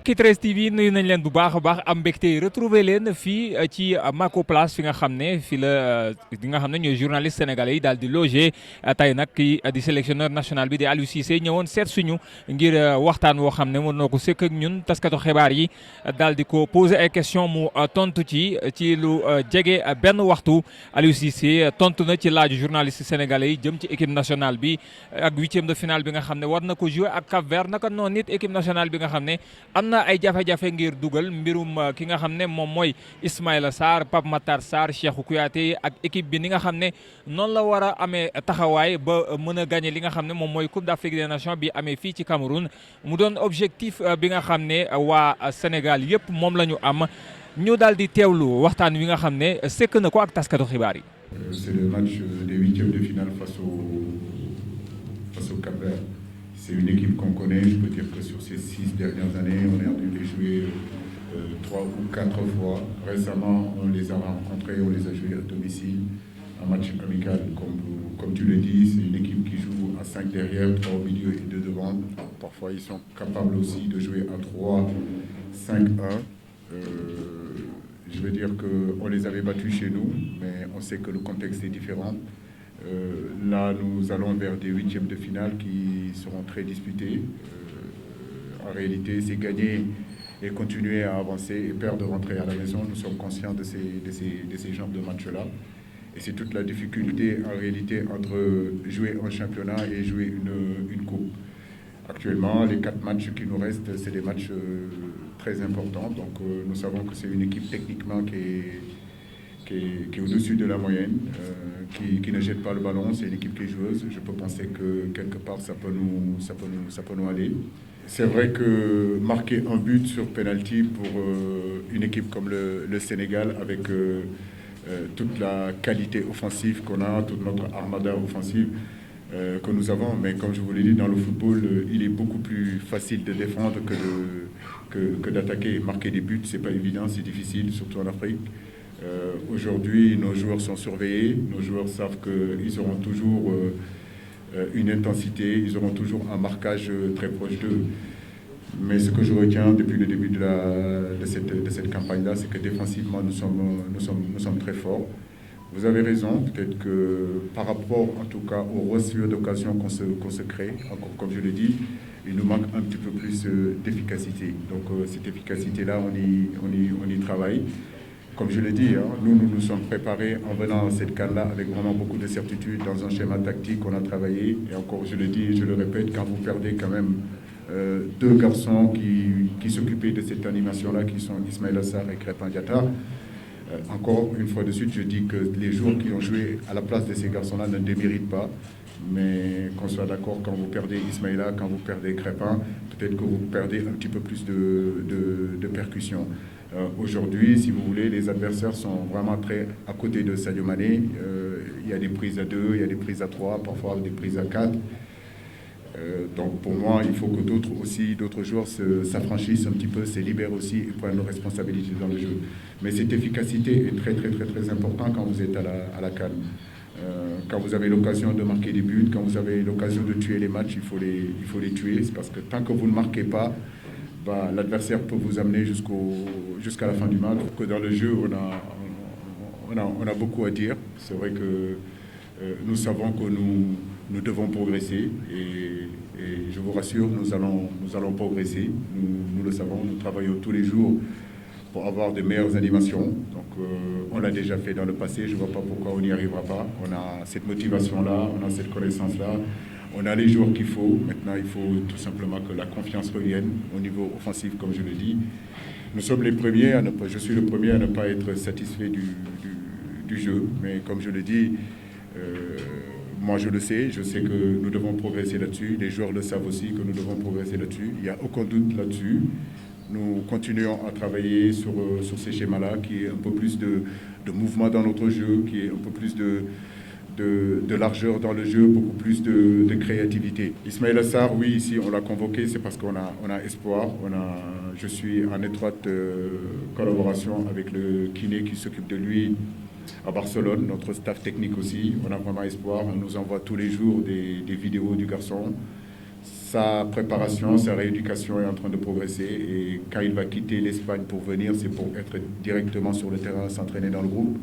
mbokki 13 TV nuyu nañ leen bu baax a baax am mbégte retrouver leen fii ci Mako Place fi nga xam ne fii la di nga xam ne ñooy journaliste sénégalais yi daal di loger tey nag kii di sélectionneur national bi di Aliou Cissé ñëwoon seet suñu ngir waxtaan woo xam ne mën na ko sekk ak ñun taskatu xibaar yi daal di ko poser ay question mu tontu ci lu jege benn waxtu Aliou Cissé tontu na ci laaju journaliste sénégalais yi jëm ci équipe nationale bi ak huitième de finale bi nga xam ne war na ko jouer ak Cap-Vert naka noonu nit équipe nationale bi nga xam ne am na ay jafe-jafe ngir dugal mbirum ki nga xam ne moom mooy Ismaïla Sarr Pape Matar Sarr Cheikhou Kouyaté ak équipe bi ni nga xam ne noonu la war a amee taxawaay ba mën a gagné li nga xam ne moom mooy Coupe d'Afrique des Nations bi amee fii ci Cameroun mu doon objectif bi nga xam ne waa Sénégal yëpp moom la ñu am ñu daal di teewlu waxtaan wi nga xam ne sekk na ko ak taskatu xibaar yi. C'est le match des huitièmes de finale face au Cap-Vert. C'est une équipe qu'on connaît. Je peux dire que sur ces 6 dernières années, on a dû les jouer 3 ou 4 fois. Récemment, on les a rencontrés, on les a joués à domicile. Un match amical, comme tu le dis, c'est une équipe qui joue à 5 derrière, 3 au milieu et 2 devant. Parfois, ils sont capables aussi de jouer à 3, 5-1. Je veux dire qu'on les avait battus chez nous, mais on sait que le contexte est différent. Là, nous allons vers des huitièmes de finale qui seront très disputés. En réalité, c'est gagner et continuer à avancer et perdre de rentrer à la maison. Nous sommes conscients de ces genres de matchs-là. Et c'est toute la difficulté en réalité entre jouer un championnat et jouer une coupe. Actuellement, les 4 matchs qui nous restent, c'est des matchs très importants. Donc nous savons que c'est une équipe techniquement qui est au-dessus de la moyenne, qui ne jette pas le ballon. C'est une équipe qui est joueuse. Je peux penser que quelque part, ça peut nous aller. C'est vrai que marquer un but sur penalty pour une équipe comme le Sénégal, avec toute la qualité offensive qu'on a, toute notre armada offensive que nous avons, mais comme je vous l'ai dit, dans le football, il est beaucoup plus facile de défendre que d'attaquer. Marquer des buts, c'est pas évident, c'est difficile, surtout en Afrique. Aujourd'hui, nos joueurs sont surveillés, nos joueurs savent qu'ils auront toujours une intensité, ils auront toujours un marquage très proche d'eux. Mais ce que je retiens depuis le début de cette campagne-là, c'est que défensivement, nous sommes très forts. Vous avez raison, peut-être que par rapport en tout cas aux reçus d'occasion qu'on se crée, encore comme je l'ai dit, il nous manque un petit peu plus d'efficacité. Donc cette efficacité-là, on y travaille. Comme je l'ai dit, nous nous sommes préparés en venant à cette CAN-là avec vraiment beaucoup de certitude dans un schéma tactique qu'on a travaillé. Et encore, je le dis et je le répète, quand vous perdez quand même 2 garçons qui s'occupaient de cette animation-là, qui sont Ismaïla Sarr et Crépin Diatta, encore une fois de suite, je dis que les joueurs qui ont joué à la place de ces garçons-là ne déméritent pas. Mais qu'on soit d'accord, quand vous perdez Ismaïla, quand vous perdez Crépin, peut-être que vous perdez un petit peu plus de percussion. Aujourd'hui, si vous voulez, les adversaires sont vraiment très à côté de Sadio Mané. Il y a des prises à 2, il y a des prises à 3, parfois des prises à 4. Donc pour moi, il faut que d'autres joueurs s'affranchissent un petit peu, se libèrent aussi et prennent leurs responsabilités dans le jeu. Mais cette efficacité est très très très très importante quand vous êtes à la CAN. Quand vous avez l'occasion de marquer des buts, quand vous avez l'occasion de tuer les matchs, il faut les tuer. C'est parce que tant que vous ne marquez pas, l'adversaire peut vous amener jusqu'à la fin du match. Que dans le jeu, on a beaucoup à dire. C'est vrai que nous savons que nous devons progresser et je vous rassure, nous allons progresser. Nous le savons, nous travaillons tous les jours pour avoir de meilleures animations. Donc on l'a déjà fait dans le passé, je ne vois pas pourquoi on n'y arrivera pas. On a cette motivation-là, on a cette connaissance-là, on a les joueurs qu'il faut. Maintenant, il faut tout simplement que la confiance revienne au niveau offensif, comme je le dis. Nous sommes les premiers je suis le premier à ne pas être satisfait du jeu, mais comme je le dis, moi je le sais, je sais que nous devons progresser là-dessus, les joueurs le savent aussi que nous devons progresser là-dessus, il n'y a aucun doute là-dessus. Nous continuons à travailler sur ces schémas-là, qui est un peu plus de mouvement dans notre jeu, qui est un peu plus de largeur dans le jeu, beaucoup plus de créativité. Ismaïla Sarr, oui, ici on l'a convoqué, c'est parce qu'on a espoir. Je suis en étroite collaboration avec le kiné qui s'occupe de lui à Barcelone, notre staff technique aussi. On a vraiment espoir, on nous envoie tous les jours des vidéos du garçon. sa préparation, sa rééducation est en train de progresser. Et quand il va quitter l'Espagne pour venir, c'est pour être directement sur le terrain, s'entraîner dans le groupe.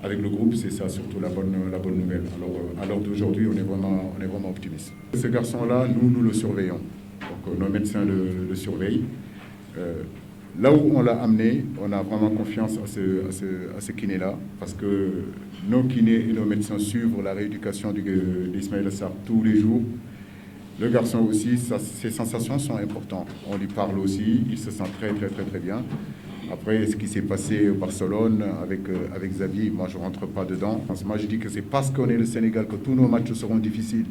Avec le groupe, c'est ça surtout la bonne nouvelle. Alors, à l'heure d'aujourd'hui, on est vraiment optimiste. Ce garçon-là, nous le surveillons. Donc, nos médecins le surveillent. Là où on l'a amené, on a vraiment confiance à ce kiné-là, parce que nos kinés et nos médecins suivent la rééducation d'Ismaïla Sarr tous les jours. Le garçon aussi, ses sensations sont importantes. On lui parle aussi, il se sent très bien. Après, ce qui s'est passé au Barcelone avec Xavier, moi je ne rentre pas dedans. Moi je dis que c'est parce qu'on est le Sénégal que tous nos matchs seront difficiles.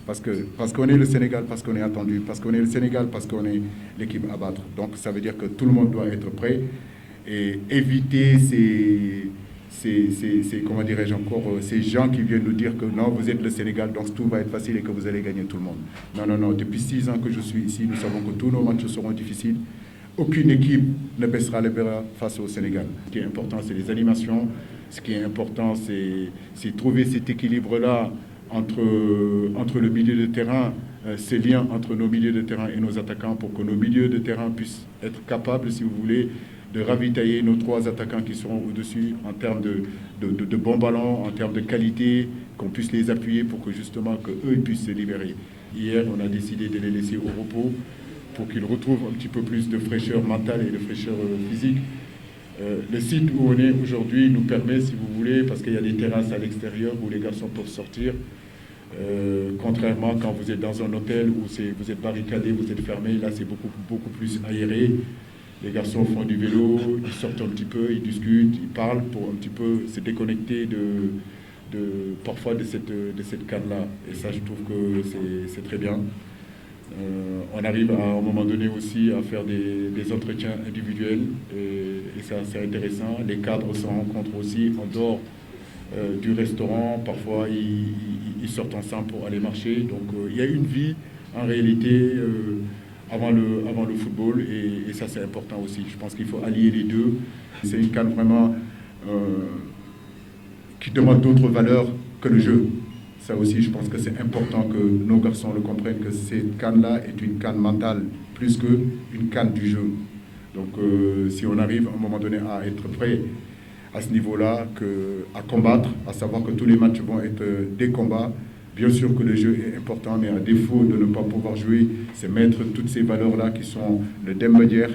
Parce qu'on est le Sénégal, parce qu'on est attendu, parce qu'on est le Sénégal, parce qu'on est l'équipe à battre. Donc ça veut dire que tout le monde doit être prêt et éviter comment dirais-je encore, ces gens qui viennent nous dire que non, vous êtes le Sénégal, donc tout va être facile et que vous allez gagner tout le monde. Non. Depuis 6 ans que je suis ici, nous savons que tous nos matchs seront difficiles. Aucune équipe ne baissera les bras face au Sénégal. Ce qui est important, c'est les animations. Ce qui est important, c'est trouver cet équilibre-là entre le milieu de terrain, ces liens entre nos milieux de terrain et nos attaquants pour que nos milieux de terrain puissent être capables, si vous voulez, de ravitailler nos 3 attaquants qui seront au-dessus en termes de bons ballons, en termes de qualité, qu'on puisse les appuyer pour que justement qu'eux puissent se libérer. Hier, on a décidé de les laisser au repos pour qu'ils retrouvent un petit peu plus de fraîcheur mentale et de fraîcheur physique. Le site où on est aujourd'hui nous permet, si vous voulez, parce qu'il y a des terrasses à l'extérieur où les garçons peuvent sortir, contrairement quand vous êtes dans un hôtel où vous êtes barricadé, vous êtes fermé, là c'est beaucoup plus aéré. Les garçons font du vélo, ils sortent un petit peu, ils discutent, ils parlent pour un petit peu se déconnecter parfois de cette cadre-là. Et ça, je trouve que c'est très bien. On arrive à un moment donné aussi à faire des entretiens individuels et ça c'est intéressant. Les cadres se rencontrent aussi en dehors du restaurant. Parfois, ils sortent ensemble pour aller marcher. Donc, il y a une vie en réalité avant le football et ça c'est important aussi. Je pense qu'il faut allier les deux. C'est une CAN vraiment qui demande d'autres valeurs que le jeu. Ça aussi, je pense que c'est important que nos garçons le comprennent, que cette CAN-là est une CAN mentale plus qu'une CAN du jeu. Donc si on arrive à un moment donné à être prêt à ce niveau-là, à combattre, à savoir que tous les matchs vont être des combats. Bien sûr que le jeu est important, mais à défaut de ne pas pouvoir jouer, c'est mettre toutes ces valeurs-là qui sont le Dembélé,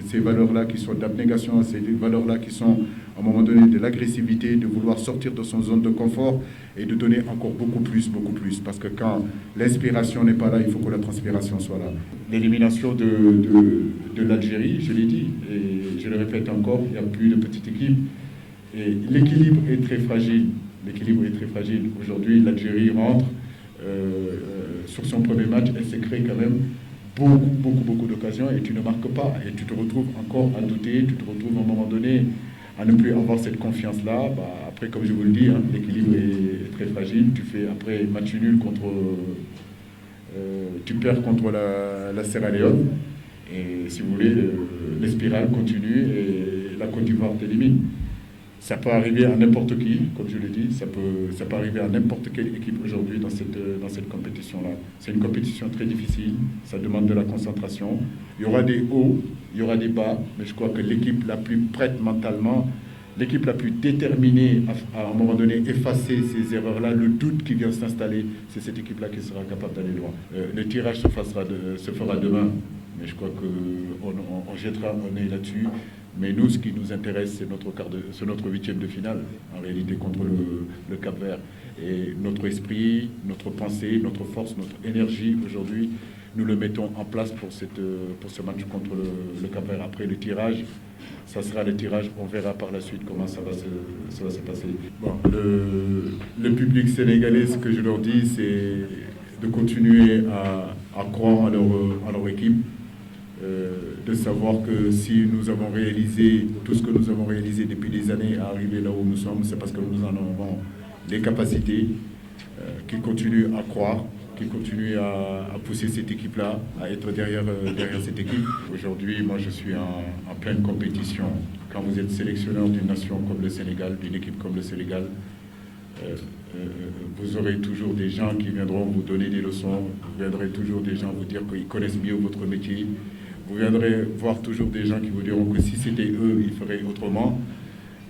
ces valeurs-là qui sont d'abnégation, ces valeurs-là qui sont à un moment donné de l'agressivité, de vouloir sortir de son zone de confort et de donner encore beaucoup plus. Parce que quand l'inspiration n'est pas là, il faut que la transpiration soit là. L'élimination de l'Algérie, je l'ai dit, et je le répète encore, il n'y a plus de petite équipe. Et l'équilibre est très fragile. Aujourd'hui, l'Algérie rentre sur son premier match, elle s'est créée quand même beaucoup d'occasions et tu ne marques pas. Et tu te retrouves encore à douter, tu te retrouves à un moment donné à ne plus avoir cette confiance-là. Après, comme je vous le dis, l'équilibre est très fragile. Tu fais après match nul tu perds contre la Sierra Leone. Et si vous voulez, les spirales continuent et la Côte d'Ivoire t'élimine. Ça peut arriver à n'importe qui, comme je l'ai dit, ça peut arriver à n'importe quelle équipe aujourd'hui dans cette compétition-là. C'est une compétition très difficile, ça demande de la concentration. Il y aura des hauts, il y aura des bas, mais je crois que l'équipe la plus prête mentalement, l'équipe la plus déterminée à un moment donné, effacer ces erreurs-là, le doute qui vient s'installer, c'est cette équipe-là qui sera capable d'aller loin. Le tirage se fera demain, mais je crois qu'on jettera un œil là-dessus. Mais nous, ce qui nous intéresse, c'est notre 8e de finale, en réalité, contre le Cap-Vert. Et notre esprit, notre pensée, notre force, notre énergie, aujourd'hui, nous le mettons en place pour ce match contre le Cap-Vert. Après le tirage, ça sera le tirage, on verra par la suite comment ça va se passer. Bon, le public sénégalais, ce que je leur dis, c'est de continuer à croire en leur équipe. De savoir que si nous avons réalisé tout ce que nous avons réalisé depuis des années à arriver là où nous sommes, c'est parce que nous en avons les capacités, qu'ils continuent à croire, qu'ils continuent à pousser cette équipe-là, à être derrière cette équipe. Aujourd'hui, moi je suis en pleine compétition. Quand vous êtes sélectionneur d'une nation comme le Sénégal, d'une équipe comme le Sénégal, vous aurez toujours des gens qui viendront vous donner des leçons, vous viendrez toujours des gens vous dire qu'ils connaissent mieux votre métier, vous viendrez voir toujours des gens qui vous diront que si c'était eux, ils feraient autrement.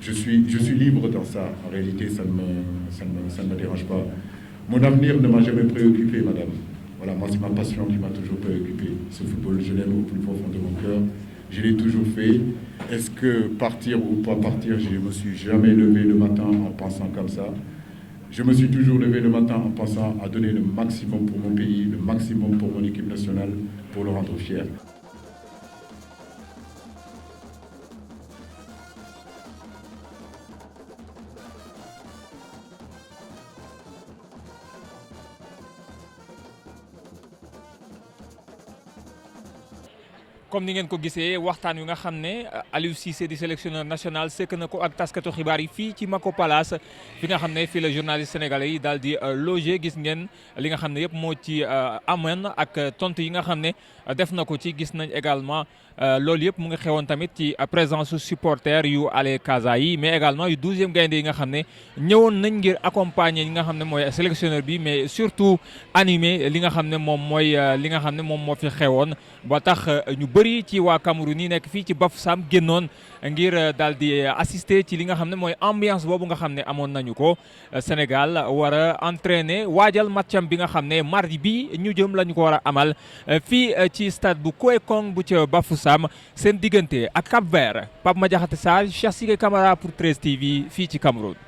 Je suis libre dans ça. En réalité, ça ne me dérange pas. Mon avenir ne m'a jamais préoccupé, madame. Voilà, moi, c'est ma passion qui m'a toujours préoccupé. Ce football, je l'aime au plus profond de mon cœur. Je l'ai toujours fait. Est-ce que partir ou pas partir, je ne me suis jamais levé le matin en pensant comme ça. Je me suis toujours levé le matin en pensant à donner le maximum pour mon pays, le maximum pour mon équipe nationale, pour le rendre fier. comme ni ngeen ko gisee waxtaan wi nga xam ne Aliou Cissé di sélectionneur national sekk na ko ak taskatu xibaar yi fii ci Mako Palace fi nga xam ne fii la journaliste sénégalais yi daal di loger gis ngeen li nga xam ne yëpp moo ci amoon ak tontu yi nga xam ne def na ko ci gis nañ également loolu yëpp mu ngi xewoon tamit ci présence su supporter yu Ale Casa yi mais également yu 12e gaynde yi nga xam ne ñëwoon nañ ngir accompagner li nga xam ne mooy sélectionneur bi mais surtout animer li nga xam ne moom mooy li nga xam ne moom moo fi xewoon ba tax ñu bëri ci waa Cameroun yi nekk fii ci Bafoussam génnoon ngir daal di assister ci li nga xam ne mooy ambiance boobu nga xam ne amoon nañu ko Sénégal war a entraîner waajal matcham bi nga xam ne mardi bi ñu jëm la ñu ko war a amal fii ci stade bu Koekong bu ca Bafoussam seen diggante ak Cap-Vert Pape Madiakhaté Sarr Cheikh Siké Camara pour 13 TV fii ci Cameroun.